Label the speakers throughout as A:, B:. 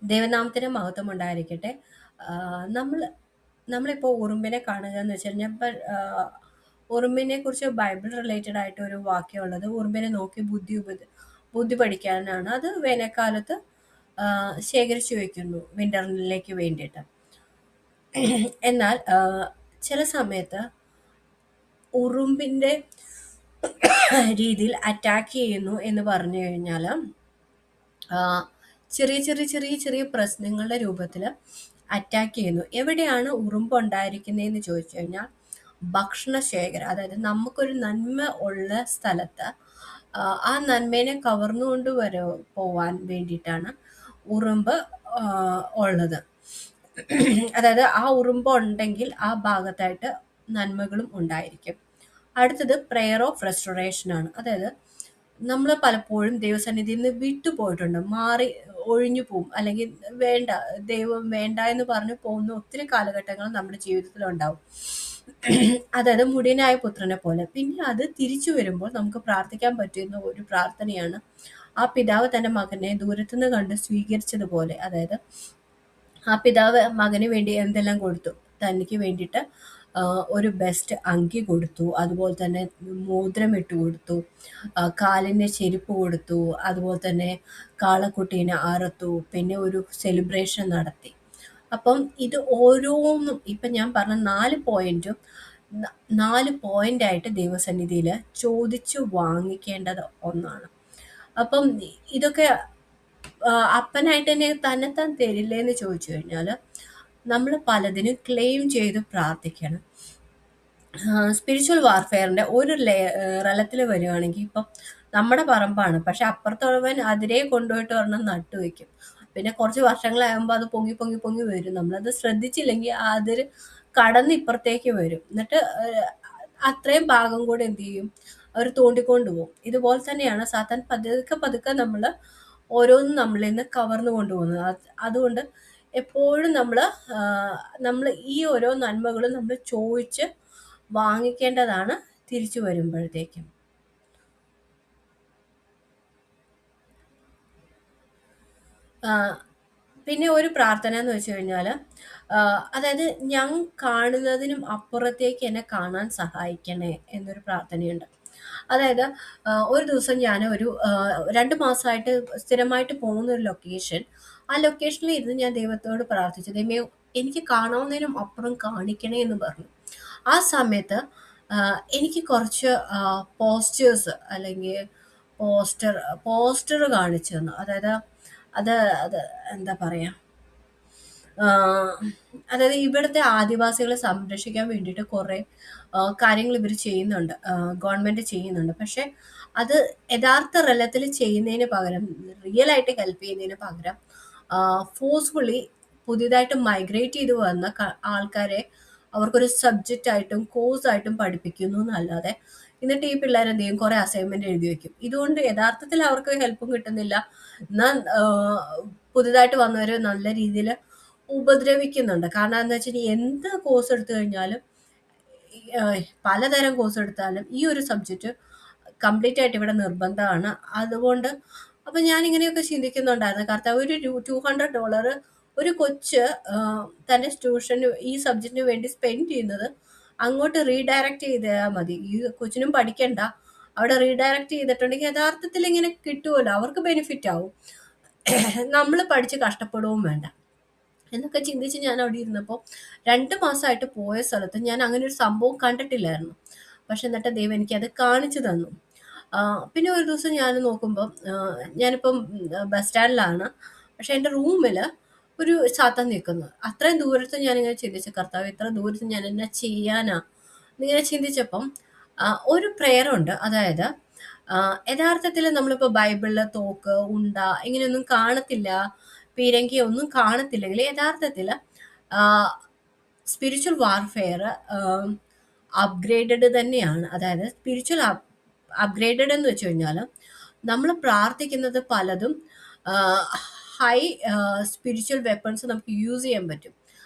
A: ദൈവനാമത്തിന് മഹത്വം ഉണ്ടായിരിക്കട്ടെ. നമ്മൾ നമ്മളിപ്പോൾ ഉറുമ്പിനെ കാണുക എന്ന് വെച്ച് കഴിഞ്ഞാൽ ഉറുമ്പിനെ കുറിച്ച് ബൈബിൾ റിലേറ്റഡ് ആയിട്ട് ഒരു വാക്യം ഉള്ളത്, ഉറുമ്പിനെ നോക്കി ബുദ്ധി പഠിക്കാനാണ്. അത് വേനൽക്കാലത്ത് ശേഖരിച്ചു വെക്കുന്നു വിന്ററിലേക്ക് വേണ്ടിയിട്ട്. എന്നാൽ ചില സമയത്ത് ഉറുമ്പിന്റെ രീതിയിൽ അറ്റാക്ക് ചെയ്യുന്നു എന്ന് പറഞ്ഞു കഴിഞ്ഞാൽ ചെറിയ ചെറിയ ചെറിയ ചെറിയ പ്രശ്നങ്ങളുടെ രൂപത്തിൽ അറ്റാക്ക് ചെയ്യുന്നു. എവിടെയാണ് ഉറുമ്പ് ഉണ്ടായിരിക്കുന്നതെന്ന് ചോദിച്ചു കഴിഞ്ഞാൽ ഭക്ഷണശേഖരം, അതായത് നമുക്കൊരു നന്മ ഉള്ള സ്ഥലത്ത് ആ നന്മേനെ കവർന്നുകൊണ്ട് പോവാൻ വേണ്ടിയിട്ടാണ് ഉറുമ്പ് ഉള്ളത്. അതായത് ആ ഉറുമ്പ് ഉണ്ടെങ്കിൽ ആ ഭാഗത്തായിട്ട് നന്മകളും ഉണ്ടായിരിക്കും. അടുത്തത് പ്രെയർ ഓഫ് റെസ്റ്റോറേഷൻ ആണ്. അതായത് നമ്മൾ പലപ്പോഴും ദൈവസന്നിധിയിൽ നിന്ന് വിട്ടുപോയിട്ടുണ്ട്, മാറി ഒഴിഞ്ഞു പോവും, അല്ലെങ്കിൽ വേണ്ട, ദൈവം വേണ്ട എന്ന് പറഞ്ഞു പോകുന്ന ഒത്തിരി കാലഘട്ടങ്ങൾ നമ്മുടെ ജീവിതത്തിൽ ഉണ്ടാവും. അതായത് മുടിയനായ പുത്രനെ പോലെ. പിന്നെ അത് തിരിച്ചു വരുമ്പോൾ നമുക്ക് പ്രാർത്ഥിക്കാൻ പറ്റുന്ന ഒരു പ്രാർത്ഥനയാണ്, ആ പിതാവ് തന്റെ മകനെ ദൂരത്തുനിന്ന് കണ്ട് സ്വീകരിച്ചതുപോലെ. അതായത് ആ പിതാവ് മകന് വേണ്ടി എന്തെല്ലാം കൊടുത്തു, തനിക്ക് വേണ്ടിയിട്ട് ഒരു ബെസ്റ്റ് അങ്കി കൊടുത്തു, അതുപോലെ തന്നെ മോതിരം ഇട്ട് കൊടുത്തു, കാലിന് ചെരുപ്പ് കൊടുത്തു, അതുപോലെ തന്നെ കാളക്കുട്ടീനെ അറുത്തു, പിന്നെ ഒരു സെലിബ്രേഷൻ നടത്തി. അപ്പം ഇത് ഓരോന്നും ഇപ്പം ഞാൻ പറഞ്ഞ 4 പോയിന്റും 4 പോയിന്റായിട്ട് ദൈവസന്നിധിയിൽ ചോദിച്ചു വാങ്ങിക്കേണ്ടത് ഒന്നാണ്. അപ്പം ഇതൊക്കെ അപ്പനായിട്ട് തന്നെ തന്നെത്താൻ തരില്ലേ എന്ന് ചോദിച്ചു കഴിഞ്ഞാൽ നമ്മൾ പലതിനും ക്ലെയിം ചെയ്ത് പ്രാർത്ഥിക്കണം. സ്പിരിച്വൽ വാർഫെയറിന്റെ ഒരു റലത്തിൽ വരികയാണെങ്കിൽ, ഇപ്പം നമ്മുടെ പറമ്പാണ്, പക്ഷെ അപ്പുറത്തുള്ളവൻ അതിരെ കൊണ്ടുപോയിട്ട് ഒരെണ്ണം നട്ടുവെക്കും. പിന്നെ കുറച്ച് വർഷങ്ങളാകുമ്പോൾ അത് പൊങ്ങി പൊങ്ങി പൊങ്ങി വരും. നമ്മളത് ശ്രദ്ധിച്ചില്ലെങ്കിൽ അതിൽ കടന്ന് ഇപ്പുറത്തേക്ക് വരും. എന്നിട്ട് അത്രയും ഭാഗം കൂടെ എന്ത് ചെയ്യും, അവർ തോണ്ടിക്കൊണ്ട് പോകും. ഇതുപോലെ തന്നെയാണ് സാത്താൻ പതുക്കെ പതുക്കെ ഓരോന്നും നമ്മളിൽ നിന്ന് കവർന്നു കൊണ്ടുപോകുന്നത്. അതുകൊണ്ട് എപ്പോഴും നമ്മൾ ഈ ഓരോ നന്മകളും നമ്മൾ ചോദിച്ച് വാങ്ങിക്കേണ്ടതാണ് തിരിച്ചു വരുമ്പോഴത്തേക്കും. പിന്നെ ഒരു പ്രാർത്ഥന എന്ന് വെച്ച് കഴിഞ്ഞാൽ, അതായത് ഞാൻ കാണുന്നതിനും അപ്പുറത്തേക്ക് എന്നെ കാണാൻ സഹായിക്കണേ എന്നൊരു പ്രാർത്ഥനയുണ്ട്. അതായത് ഒരു ദിവസം ഞാൻ ഒരു 2 മാസമായിട്ട് സ്ഥിരമായിട്ട് പോകുന്ന ഒരു ലൊക്കേഷൻ, ആ ലൊക്കേഷനിൽ ഇരുന്ന് ഞാൻ ദൈവത്തോട് പ്രാർത്ഥിച്ചു, ദൈവമേ എനിക്ക് കാണാവുന്നതിനും അപ്പുറം കാണിക്കണേ എന്ന് പറഞ്ഞു. ആ സമയത്ത് എനിക്ക് കുറച്ച് പോസ്റ്റേഴ്സ് അല്ലെങ്കിൽ പോസ്റ്റർ കാണിച്ചു തന്നു. അതായത് അത് അത് എന്താ പറയാ, അതായത് ഇവിടുത്തെ ആദിവാസികളെ സംരക്ഷിക്കാൻ വേണ്ടിയിട്ട് കുറേ കാര്യങ്ങൾ ഇവർ ചെയ്യുന്നുണ്ട്, ഗവൺമെന്റ് ചെയ്യുന്നുണ്ട്. പക്ഷെ അത് യഥാർത്ഥ റലത്തിൽ ചെയ്യുന്നതിന് പകരം, റിയൽ ആയിട്ട് ഹെൽപ്പ് ചെയ്യുന്നതിന് പകരം ഫോഴ്സ്ഫുള്ളി പുതിയതായിട്ട് മൈഗ്രേറ്റ് ചെയ്ത് വന്ന ആൾക്കാരെ അവർക്കൊരു സബ്ജക്റ്റ് ആയിട്ടും കോഴ്സ് ആയിട്ടും പഠിപ്പിക്കുന്നു എന്നല്ലാതെ, എന്നിട്ട് ഈ പിള്ളേർ എന്ത് ചെയ്യും, കുറെ അസൈൻമെന്റ് എഴുതി വെക്കും. ഇതുകൊണ്ട് യഥാർത്ഥത്തിൽ അവർക്ക് ഹെൽപ്പും കിട്ടുന്നില്ല, എന്നാൽ പുതുതായിട്ട് വന്നവർ നല്ല രീതിയിൽ ഉപദ്രവിക്കുന്നുണ്ട്. കാരണം എന്താ വെച്ചാൽ എന്ത് കോഴ്സ് എടുത്തു കഴിഞ്ഞാലും, പലതരം കോഴ്സ് എടുത്താലും ഈ ഒരു സബ്ജക്റ്റ് കംപ്ലീറ്റ് ആയിട്ട് ഇവിടെ നിർബന്ധമാണ്. അതുകൊണ്ട് അപ്പൊ ഞാൻ ഇങ്ങനെയൊക്കെ ചിന്തിക്കുന്നുണ്ടായിരുന്നു, കർത്താവ് ഒരു $200 ഒരു കൊച്ച് തന്റെ ട്യൂഷന് ഈ സബ്ജക്റ്റിന് വേണ്ടി സ്പെൻഡ് ചെയ്യുന്നത് അങ്ങോട്ട് റീഡയറക്റ്റ് ചെയ്താൽ മതി. ഈ കൊച്ചിനും പഠിക്കണ്ട, അവിടെ റീഡയറക്റ്റ് ചെയ്തിട്ടുണ്ടെങ്കിൽ യഥാർത്ഥത്തിൽ ഇങ്ങനെ കിട്ടുമല്ലോ, അവർക്ക് ബെനിഫിറ്റ് ആവും, നമ്മൾ പഠിച്ച് കഷ്ടപ്പെടുകയും വേണ്ട എന്നൊക്കെ ചിന്തിച്ച് ഞാൻ അവിടെ ഇരുന്നപ്പോൾ 2 മാസമായിട്ട് പോയ സ്ഥലത്ത് ഞാൻ അങ്ങനെ ഒരു സംഭവം കണ്ടിട്ടില്ലായിരുന്നു. പക്ഷെ എന്നിട്ട് ദൈവം എനിക്കത് കാണിച്ചു തന്നു. പിന്നെ ഒരു ദിവസം ഞാൻ നോക്കുമ്പോൾ, ഞാനിപ്പം ബസ് സ്റ്റാൻഡിലാണ്, പക്ഷെ എൻ്റെ റൂമിൽ ഒരു സാത്താൻ നിൽക്കുന്നു. അത്രയും ദൂരത്ത് ഞാനിങ്ങനെ ചിന്തിച്ചു, കർത്താവ് ഇത്ര ദൂരത്ത് ഞാൻ എന്നാ ചെയ്യാനാ എന്നിങ്ങനെ ചിന്തിച്ചപ്പം ഒരു പ്രെയർ ഉണ്ട്. അതായത് യഥാർത്ഥത്തിൽ നമ്മളിപ്പോൾ ബൈബിളിൽ തോക്ക്, ഉണ്ട ഇങ്ങനെയൊന്നും കാണത്തില്ല, പീരങ്കി ഒന്നും കാണത്തില്ലെങ്കിൽ യഥാർത്ഥത്തിൽ സ്പിരിച്വൽ വാർഫെയർ അപ്ഗ്രേഡഡ് തന്നെയാണ്. അതായത് സ്പിരിച്വൽ അപ്ഗ്രേഡഡ് എന്ന് വെച്ച് കഴിഞ്ഞാൽ നമ്മൾ പ്രാർത്ഥിക്കുന്നത് പലതും ഹൈ സ്പിരിച്വൽ വെപ്പൺസ് നമുക്ക് യൂസ് ചെയ്യാൻ പറ്റും.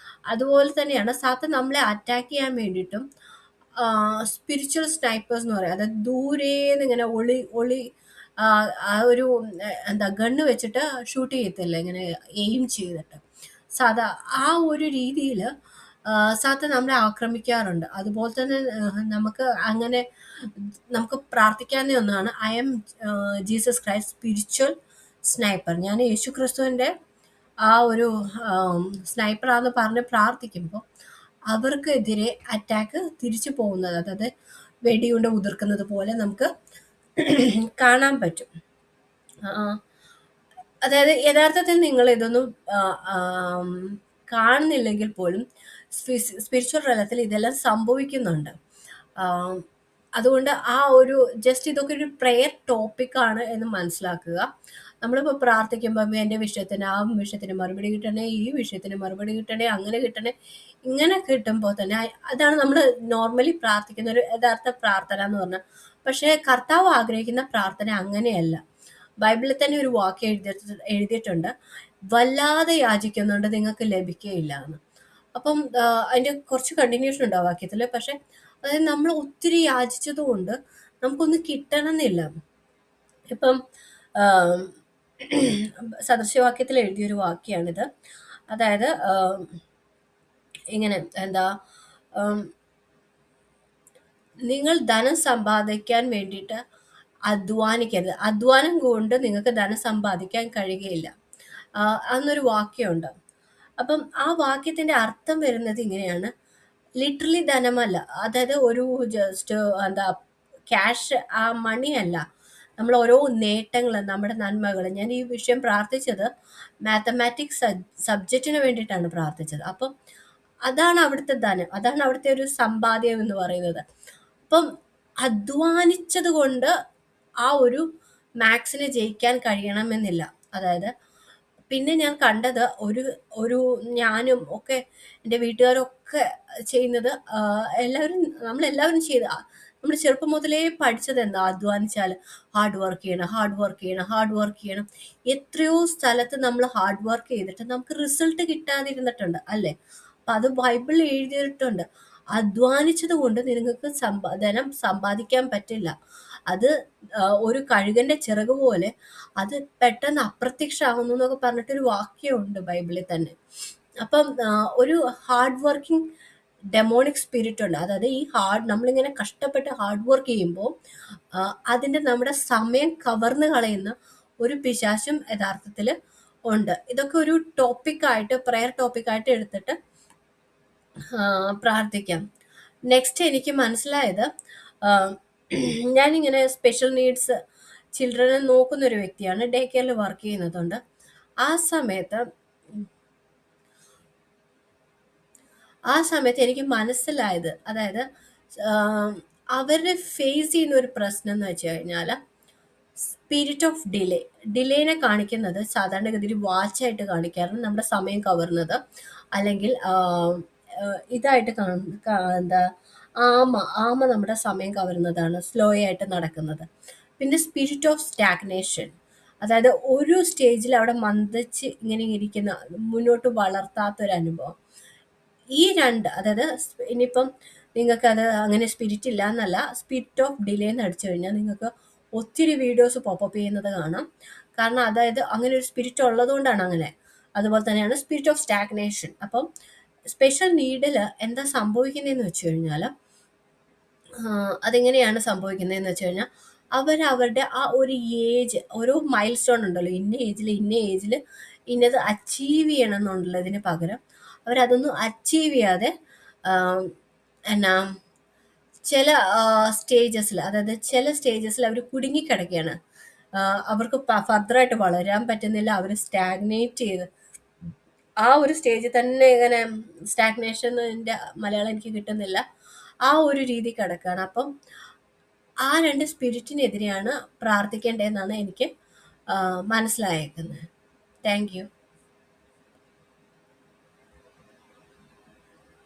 A: അതുപോലെ തന്നെയാണ് സാത്താൻ നമ്മളെ അറ്റാക്ക് ചെയ്യാൻ വേണ്ടിയിട്ടും സ്പിരിച്വൽ സ്നൈപ്പേഴ്സ് എന്ന് പറയും. അതായത് ദൂരേന്ന് ഇങ്ങനെ ഒളി ആ ഒരു എന്താ ഗണ്ണ് വെച്ചിട്ട് ഷൂട്ട് ചെയ്യത്തില്ല, ഇങ്ങനെ എയിം ചെയ്തിട്ട്. സാധാ ആ ഒരു രീതിയിൽ സാത്താൻ നമ്മളെ ആക്രമിക്കാറുണ്ട്. അതുപോലെ തന്നെ നമുക്ക് അങ്ങനെ നമുക്ക് പ്രാർത്ഥിക്കാവുന്ന ഒന്നാണ്, I M Jesus Christ spiritual sniper. ഞാൻ യേശു ക്രിസ്തുവിൻ്റെ ആ ഒരു സ്നൈപ്പറാന്ന് പറഞ്ഞ് പ്രാർത്ഥിക്കുമ്പോൾ അവർക്കെതിരെ അറ്റാക്ക് തിരിച്ചു പോകുന്നത്, അതായത് വെടിയുണ്ട ഉതിർക്കുന്നത് പോലെ നമുക്ക് കാണാൻ പറ്റും. ആ, അതായത് യഥാർത്ഥത്തിൽ നിങ്ങൾ ഇതൊന്നും ആ, ആം, കാണുന്നില്ലെങ്കിൽ പോലും സ്പിരിച്വൽ തലത്തിൽ ഇതെല്ലാം സംഭവിക്കുന്നുണ്ട്. ആം, അതുകൊണ്ട് ആ ഒരു ജസ്റ്റ് ഇതൊക്കെ ഒരു പ്രെയർ ടോപ്പിക്കാണ് എന്ന് മനസ്സിലാക്കുക. നമ്മളിപ്പോൾ പ്രാർത്ഥിക്കുമ്പോൾ എൻ്റെ വിഷയത്തിന് ആ വിഷയത്തിന് മറുപടി കിട്ടണേ, ഈ വിഷയത്തിന് മറുപടി കിട്ടണേ, അങ്ങനെ കിട്ടണേ, ഇങ്ങനെ കിട്ടുമ്പോൾ തന്നെ അതാണ് നമ്മൾ നോർമലി പ്രാർത്ഥിക്കുന്ന ഒരു യഥാർത്ഥ പ്രാർത്ഥന എന്ന് പറഞ്ഞാൽ. പക്ഷേ കർത്താവ് ആഗ്രഹിക്കുന്ന പ്രാർത്ഥന അങ്ങനെയല്ല. ബൈബിളിൽ തന്നെ ഒരു വാക്യം എഴുതിയിട്ടുണ്ട്, വല്ലാതെ യാചിക്കുന്നുണ്ട് നിങ്ങൾക്ക് ലഭിക്കുകയില്ല എന്ന്. അപ്പം അതിൻ്റെ കുറച്ച് കണ്ടിന്യൂഷൻ ഉണ്ട് ആ വാക്യത്തിൽ. പക്ഷെ അതായത് നമ്മൾ ഒത്തിരി യാചിച്ചത് കൊണ്ട് നമുക്കൊന്നും കിട്ടണമെന്നില്ല. ഇപ്പം സദൃശവാക്യത്തിൽ എഴുതിയൊരു വാക്യാണിത്. അതായത് ഇങ്ങനെ എന്താ, നിങ്ങൾ ധനം സമ്പാദിക്കാൻ വേണ്ടിയിട്ട് അധ്വാനിക്കരുത്, അധ്വാനം കൊണ്ട് നിങ്ങൾക്ക് ധനം സമ്പാദിക്കാൻ കഴിയുകയില്ല എന്നൊരു വാക്യമുണ്ട്. അപ്പം ആ വാക്യത്തിന്റെ അർത്ഥം വരുന്നത് ഇങ്ങനെയാണ്, ലിറ്ററലി ധനമല്ല, അതായത് ഒരു ജസ്റ്റ് എന്താ ക്യാഷ്, ആ മണി അല്ല, നമ്മൾ ഓരോ നേട്ടങ്ങൾ, നമ്മുടെ നന്മകൾ. ഞാൻ ഈ വിഷയം പ്രാർത്ഥിച്ചത് മാത്തമാറ്റിക്സ് സബ്ജക്റ്റിന് വേണ്ടിയിട്ടാണ് പ്രാർത്ഥിച്ചത്. അപ്പം അതാണ് അവിടുത്തെ ധനം, അതാണ് അവിടുത്തെ ഒരു സമ്പാദ്യം എന്ന് പറയുന്നത്. അപ്പം അധ്വാനിച്ചത് കൊണ്ട് ആ ഒരു മാത്സിനെ ജയിക്കാൻ കഴിയണമെന്നില്ല. അതായത് പിന്നെ ഞാൻ കണ്ടത് ഒരു ഞാനും ഒക്കെ എൻ്റെ വീട്ടുകാരൊക്കെ ചെയ്യുന്നത്, നമ്മളെല്ലാവരും ചെയ്ത്, നമ്മൾ ചെറുപ്പം മുതലേ പഠിച്ചത് എന്താ, അധ്വാനിച്ചാൽ ഹാർഡ് വർക്ക് ചെയ്യണം, ഹാർഡ് വർക്ക് ചെയ്യണം, ഹാർഡ് വർക്ക് ചെയ്യണം. എത്രയോ സ്ഥലത്ത് നമ്മൾ ഹാർഡ് വർക്ക് ചെയ്തിട്ട് നമുക്ക് റിസൾട്ട് കിട്ടാതിരുന്നിട്ടുണ്ട് അല്ലേ? അപ്പം അത് ബൈബിളിൽ എഴുതിയിട്ടുണ്ട്, അധ്വാനിച്ചത് കൊണ്ട് നിങ്ങൾക്ക് ധനം സമ്പാദിക്കാൻ പറ്റില്ല. അത് ഒരു കഴുകന്റെ ചിറക് പോലെ അത് പെട്ടെന്ന് അപ്രത്യക്ഷമാകുന്നു എന്നൊക്കെ പറഞ്ഞിട്ടൊരു വാക്യമുണ്ട് ബൈബിളിൽ തന്നെ. അപ്പം ഒരു ഹാർഡ് വർക്കിംഗ് ഡെമോണിക് സ്പിരിറ്റ് ഉണ്ട്. അതായത് ഈ നമ്മളിങ്ങനെ കഷ്ടപ്പെട്ട് ഹാർഡ് വർക്ക് ചെയ്യുമ്പോൾ അതിൻ്റെ നമ്മുടെ സമയം കവർന്നു കളയുന്ന ഒരു പിശാചും യഥാർത്ഥത്തിൽ ഉണ്ട്. ഇതൊക്കെ ഒരു ടോപ്പിക്കായിട്ട്, പ്രെയർ ടോപ്പിക്കായിട്ട് എടുത്തിട്ട് പ്രാർത്ഥിക്കാം. നെക്സ്റ്റ് എനിക്ക് മനസ്സിലായത്, ഞാനിങ്ങനെ സ്പെഷ്യൽ നീഡ്സ് ചിൽഡ്രനെ നോക്കുന്ന ഒരു വ്യക്തിയാണ്, ഡേ കെയറിൽ വർക്ക് ചെയ്യുന്നതുകൊണ്ട്. ആ സമയത്ത് എനിക്ക് മനസ്സിലായത്, അതായത് അവരുടെ ഫേസ് ചെയ്യുന്ന ഒരു പ്രശ്നം എന്ന് വെച്ച് കഴിഞ്ഞാൽ സ്പിരിറ്റ് ഓഫ് ഡിലേനെ കാണിക്കുന്നത് സാധാരണഗതിയിൽ വാച്ചായിട്ട് കാണിക്കാറുണ്ട്, നമ്മുടെ സമയം കവർന്നത്. അല്ലെങ്കിൽ ഇതായിട്ട് എന്താ, ആമ നമ്മുടെ സമയം കവരുന്നതാണ്, സ്ലോ ആയിട്ട് നടക്കുന്നത്. പിന്നെ സ്പിരിറ്റ് ഓഫ് സ്റ്റാഗ്നേഷൻ, അതായത് ഒരു സ്റ്റേജിൽ അവിടെ മന്ദിച്ച് ഇങ്ങനെ ഇരിക്കുന്ന, മുന്നോട്ട് വളർത്താത്തൊരു അനുഭവം. ഈ രണ്ട്, അതായത് ഇനിയിപ്പം നിങ്ങൾക്കത് അങ്ങനെ സ്പിരിറ്റ് ഇല്ല എന്നല്ല, സ്പിരിറ്റ് ഓഫ് ഡിലേ എന്ന് അടിച്ചു കഴിഞ്ഞാൽ നിങ്ങൾക്ക് ഒത്തിരി വീഡിയോസ് പോപ്പപ്പ് ചെയ്യുന്നത് കാണാം. കാരണം അതായത് അങ്ങനെ ഒരു സ്പിരിറ്റ് ഉള്ളതുകൊണ്ടാണ് അങ്ങനെ. അതുപോലെ തന്നെയാണ് സ്പിരിറ്റ് ഓഫ് സ്റ്റാഗ്നേഷൻ. അപ്പം സ്പെഷ്യൽ നീഡിൽ എന്താ സംഭവിക്കുന്നതെന്ന് വെച്ച് കഴിഞ്ഞാൽ, അതെങ്ങനെയാണ് സംഭവിക്കുന്നതെന്ന് വെച്ച് കഴിഞ്ഞാൽ, അവരവരുടെ ആ ഒരു ഏജ്, ഓരോ മൈൽ സ്റ്റോൺ ഉണ്ടല്ലോ, ഇന്ന ഏജിൽ ഇന്നത് അച്ചീവ് ചെയ്യണം എന്നുള്ളതിന് പകരം അവരതൊന്നും അച്ചീവ് ചെയ്യാതെ എന്നാ ചില സ്റ്റേജസിൽ, അതായത് ചില സ്റ്റേജസിൽ അവർ കുടുങ്ങിക്കിടക്കുകയാണ്. അവർക്ക് ഫർദറായിട്ട് വളരാൻ പറ്റുന്നില്ല, അവർ സ്റ്റാഗ്നേറ്റ് ചെയ്ത് ആ ഒരു സ്റ്റേജിൽ തന്നെ ഇങ്ങനെ, സ്റ്റാഗ്നേഷൻ്റെ മലയാളം എനിക്ക് കിട്ടുന്നില്ല, ആ ഒരു രീതി കിടക്കുകയാണ്. അപ്പം ആ രണ്ട് സ്പിരിറ്റിനെതിരെയാണ് പ്രാർത്ഥിക്കേണ്ടതെന്നാണ് എനിക്ക് മനസ്സിലായേക്കുന്നത്. Thank you.